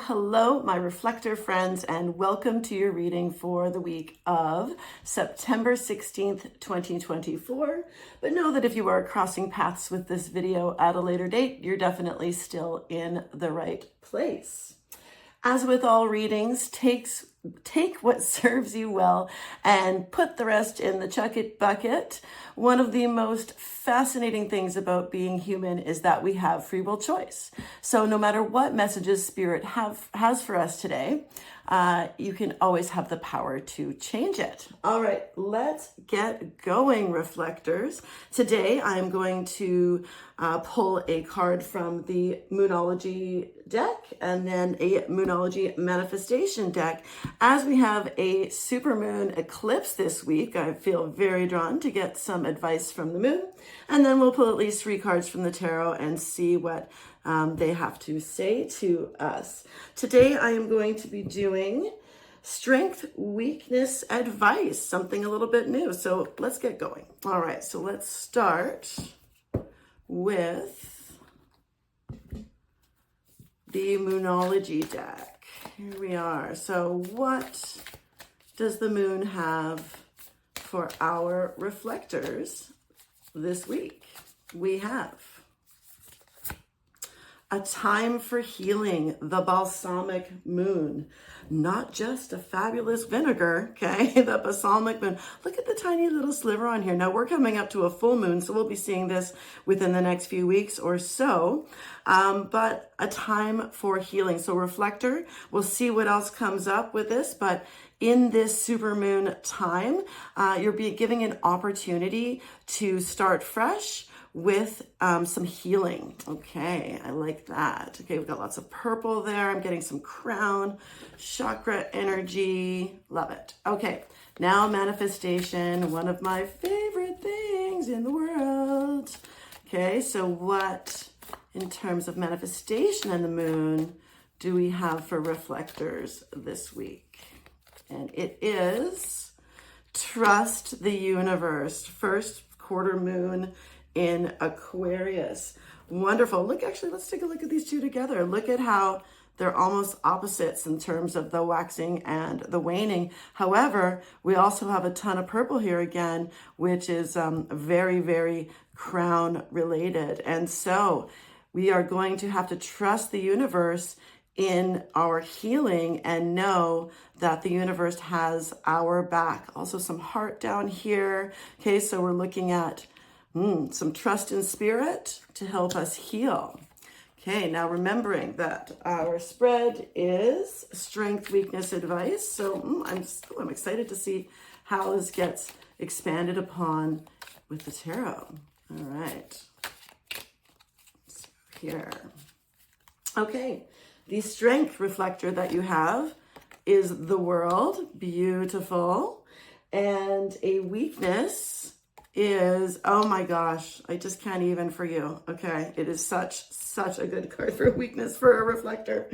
hello, my reflector friends, and welcome to your reading for the week of September 16th, 2024. But know that if you are crossing paths with this video at a later date, you're definitely still in the right place. As with all readings, take what serves you well and put the rest in the chuck it bucket. One of the most fascinating things about being human is that we have free will choice. So no matter what messages Spirit has for us today, you can always have the power to change it. All right, let's get going, reflectors. Today, I'm going to pull a card from the Moonology deck and then a Moonology manifestation deck. As we have a supermoon eclipse this week, I feel very drawn to get some advice from the moon. And then we'll pull at least 3 cards from the tarot and see what they have to say to us. Today, I am going to be doing strength, weakness, advice, something a little bit new. So let's get going. All right, so let's start with the Moonology deck. Here we are. So what does the moon have for our reflectors this week? We have a time for healing, the balsamic moon. Not just a fabulous vinegar, okay? The balsamic moon. Look at the tiny little sliver on here. Now we're coming up to a full moon, so we'll be seeing this within the next few weeks or so. But a time for healing. So reflector, we'll see what else comes up with this, but in this supermoon time, you're giving an opportunity to start fresh with some healing. Okay, I like that. Okay, we've got lots of purple there. I'm getting some crown chakra energy. Love it. Okay, now manifestation, one of my favorite things in the world. Okay, so what in terms of manifestation and the moon do we have for reflectors this week? And it is trust the universe. First quarter moon in Aquarius. Wonderful. Look, actually, let's take a look at these two together. Look at how they're almost opposites in terms of the waxing and the waning. However, we also have a ton of purple here again, which is very, very crown related. And so we are going to have to trust the universe in our healing and know that the universe has our back. Also some heart down here. Okay, so we're looking at some trust in spirit to help us heal. Okay, now remembering that our spread is strength, weakness, advice. So I'm excited to see how this gets expanded upon with the tarot. All right, so here. Okay, the strength reflector that you have is the world, beautiful, and a weakness is, oh my gosh, I just can't even for you. Okay, it is such a good card for a weakness for a reflector.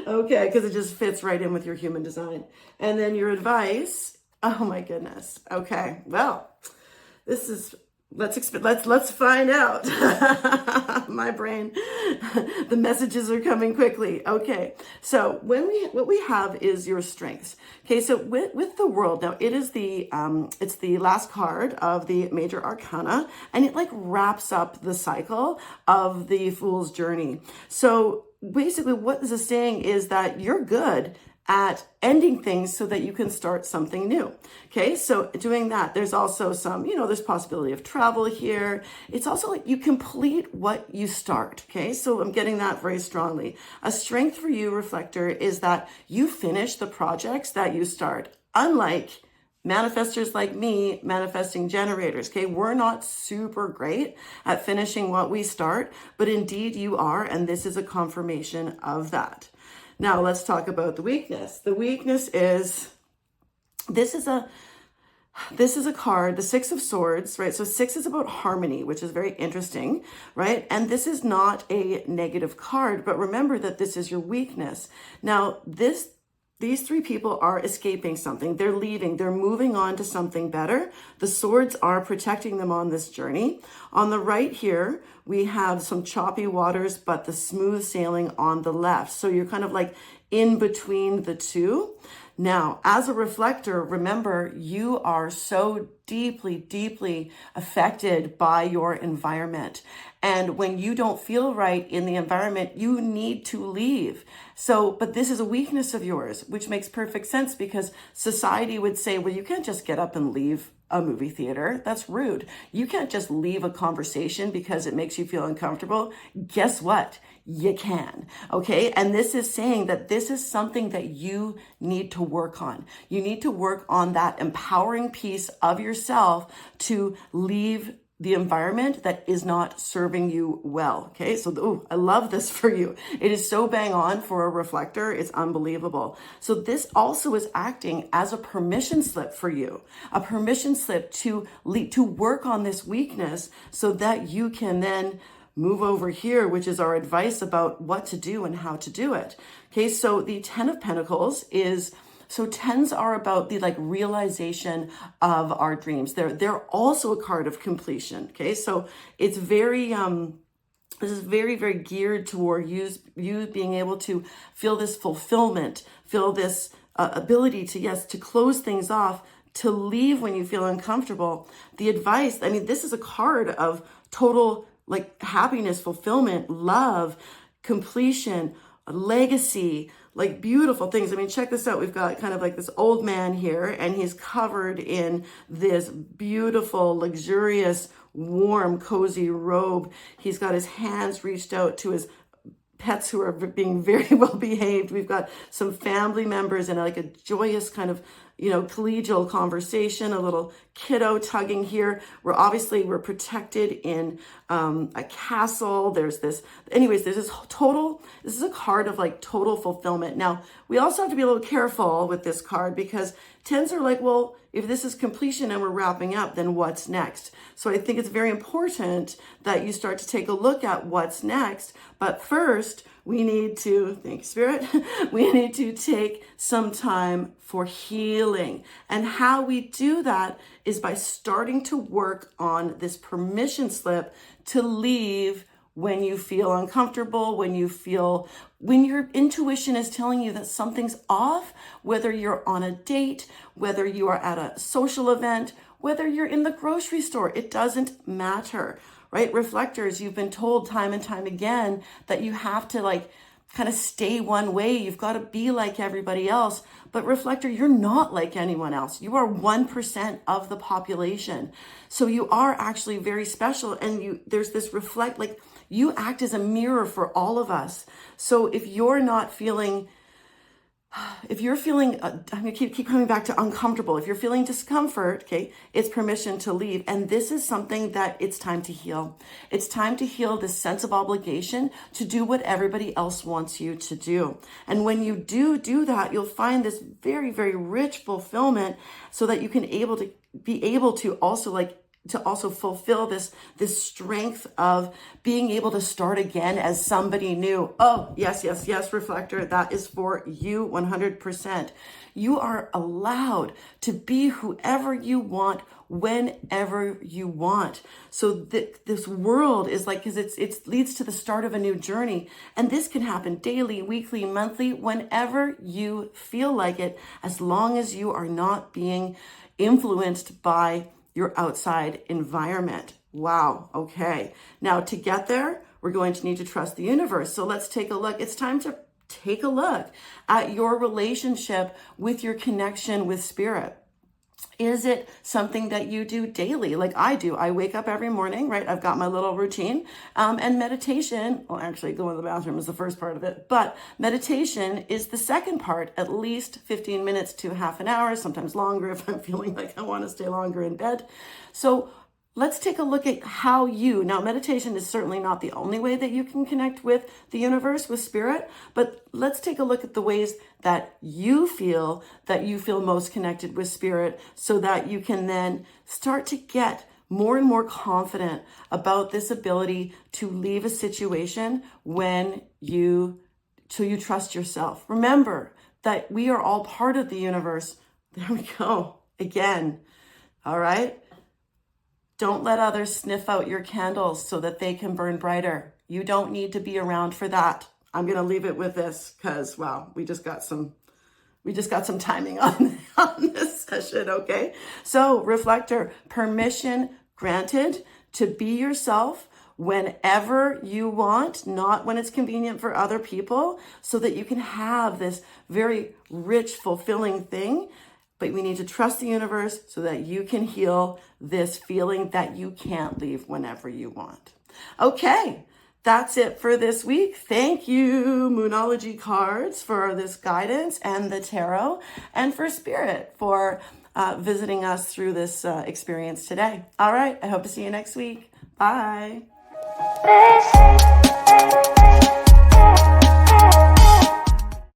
Okay, because it just fits right in with your human design. And then your advice, oh my goodness. Okay, well, this is, let's find out. My brain, the messages are coming quickly. Okay, so what we have is your strengths. Okay, so with the world, now it is it's the last card of the major arcana, and it like wraps up the cycle of the Fool's Journey. So basically what this is saying is that you're good at ending things so that you can start something new. Okay, so doing that, there's also some, there's possibility of travel here. It's also like you complete what you start. Okay, so I'm getting that very strongly. A strength for you, reflector, is that you finish the projects that you start. Unlike manifestors like me, manifesting generators, okay? We're not super great at finishing what we start, but indeed you are, and this is a confirmation of that. Now let's talk about the weakness. The weakness is, this is a card, the 6 of Swords, right? So 6 is about harmony, which is very interesting, right? And this is not a negative card, but remember that this is your weakness. Now, this These three people are escaping something. They're leaving. They're moving on to something better. The swords are protecting them on this journey. On the right here, we have some choppy waters, but the smooth sailing on the left. So you're kind of like in between the two. Now, as a reflector, remember, you are so deeply, deeply affected by your environment. And when you don't feel right in the environment, you need to leave. So, but this is a weakness of yours, which makes perfect sense because society would say, well, you can't just get up and leave a movie theater. That's rude. You can't just leave a conversation because it makes you feel uncomfortable. Guess what? You can. Okay. And this is saying that this is something that you need to work on. You need to work on that empowering piece of yourself to leave the environment that is not serving you well. Okay. So, I love this for you. It is so bang on for a reflector. It's unbelievable. So this also is acting as a permission slip for you, a permission slip to work on this weakness so that you can then move over here, which is our advice about what to do and how to do it. Okay. So the 10 of Pentacles is, so tens are about the realization of our dreams. They're also a card of completion. Okay. So it's very, this is very, very geared toward you being able to feel this fulfillment, feel this ability to, yes, to close things off, to leave when you feel uncomfortable. The advice, I mean, this is a card of total happiness, fulfillment, love, completion, legacy, beautiful things. I mean, check this out. We've got kind of this old man here, and he's covered in this beautiful, luxurious, warm, cozy robe. He's got his hands reached out to his pets who are being very well behaved. We've got some family members in a joyous kind of, collegial conversation, a little kiddo tugging here. We're protected in a castle. There's this is a card of total fulfillment. Now, we also have to be a little careful with this card because tens are well, if this is completion and we're wrapping up, then what's next? So I think it's very important that you start to take a look at what's next. But first, we need to, thank you, Spirit, we need to take some time for healing. And how we do that is by starting to work on this permission slip to leave when you feel uncomfortable, when your intuition is telling you that something's off, whether you're on a date, whether you are at a social event, whether you're in the grocery store, it doesn't matter. Right? Reflectors, you've been told time and time again that you have to kind of stay one way. You've got to be like everybody else. But reflector, you're not like anyone else. You are 1% of the population. So you are actually very special. And there's this you act as a mirror for all of us. So if you're feeling, I'm going to keep coming back to uncomfortable. If you're feeling discomfort, okay, it's permission to leave. And this is something that it's time to heal. It's time to heal this sense of obligation to do what everybody else wants you to do. And when you do that, you'll find this very, very rich fulfillment so that you can be able to also fulfill this strength of being able to start again as somebody new. Oh, yes, reflector, that is for you 100%. You are allowed to be whoever you want, whenever you want. So this world is because it leads to the start of a new journey. And this can happen daily, weekly, monthly, whenever you feel like it, as long as you are not being influenced by your outside environment. Wow. Okay. Now to get there, we're going to need to trust the universe. So let's take a look. It's time to take a look at your relationship with your connection with spirit. Is it something that you do daily? Like I do. I wake up every morning, right? I've got my little routine. And meditation, well, actually going to the bathroom is the first part of it, but meditation is the second part, at least 15 minutes to half an hour, sometimes longer if I'm feeling like I want to stay longer in bed. So let's take a look at how now meditation is certainly not the only way that you can connect with the universe, with spirit, but let's take a look at the ways that you feel most connected with spirit so that you can then start to get more and more confident about this ability to leave a situation so you trust yourself. Remember, that we are all part of the universe. There we go. Again. All right. Don't let others sniff out your candles so that they can burn brighter. You don't need to be around for that. I'm going to leave it with this because, wow, we just got some timing on this session, okay? So, reflector, permission granted to be yourself whenever you want, not when it's convenient for other people, so that you can have this very rich, fulfilling thing. But we need to trust the universe so that you can heal this feeling that you can't leave whenever you want. Okay, that's it for this week. Thank you, Moonology cards, for this guidance, and the tarot, and for Spirit for visiting us through this experience today. All right, I hope to see you next week. Bye.